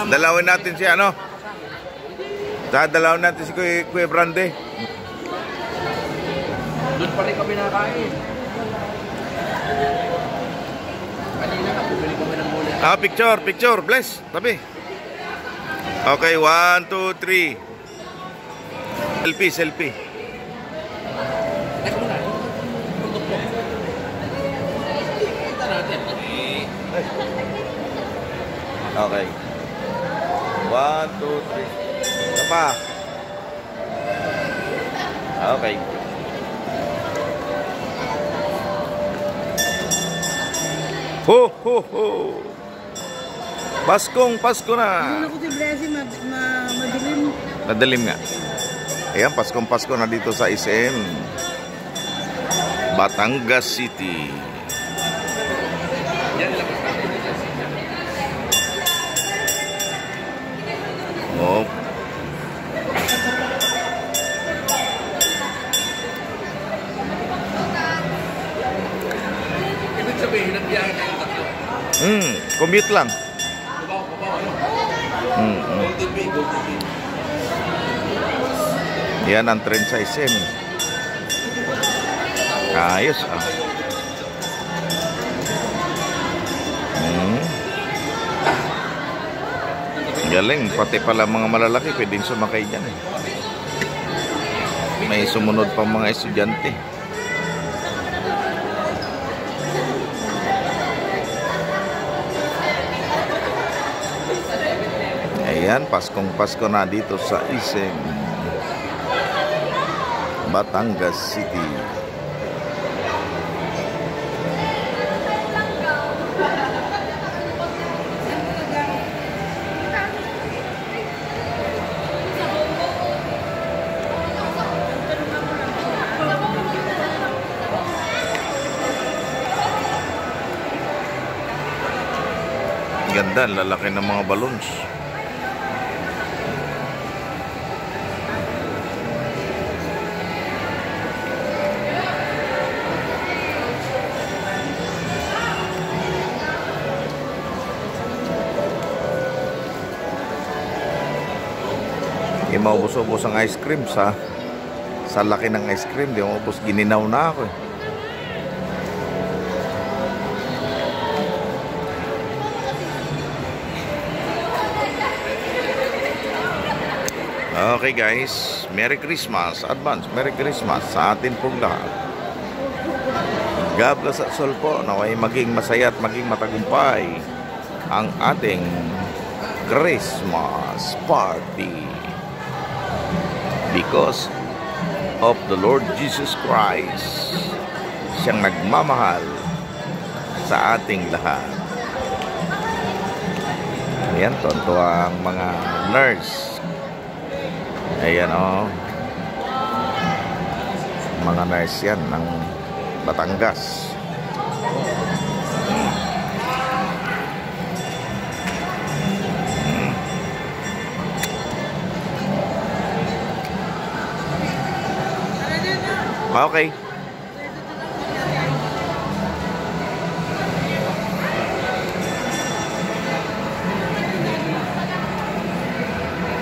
Dalawin natin si ano. Dalawin natin si Kuya Brande. Doon pa rin kami nakain. Kanina ka, bumili kami ng mula. Picture. Bless. Tabi. Okay, 1, 2, 3. Selfie. Okay. 1, 2, 3. Apa? Okay. Ho! Pasko na. Ano ko si Blessing, madilim. Madilim nga. Ayan, Pasko na dito sa SM Batangas City. Oh. Ibig sabihin, nagbiyahe kayo tatlo. Commute lang. Yan ang trend sa SM. Ayos ah. Galing, pati pala mga malalaki pwedeng sumakay dyan eh. May sumunod pang mga estudyante. Ayan, Pasko na dito sa SM Batangas City. Ganda, lalaki ng mga balloons. Hindi maubos-ubos ang ice cream sa laki ng ice cream. Hindi maubos, gininaw na ako eh. Okay guys, Merry Christmas, advance Merry Christmas sa atin pong lahat. God bless us all po, naway maging masaya at maging matagumpay ang ating Christmas party. Because of the Lord Jesus Christ, siyang nagmamahal sa ating lahat. Ayan, tontuwa ang mga nurse. Ayan o, mga nurse yan ng Batangas. Okay.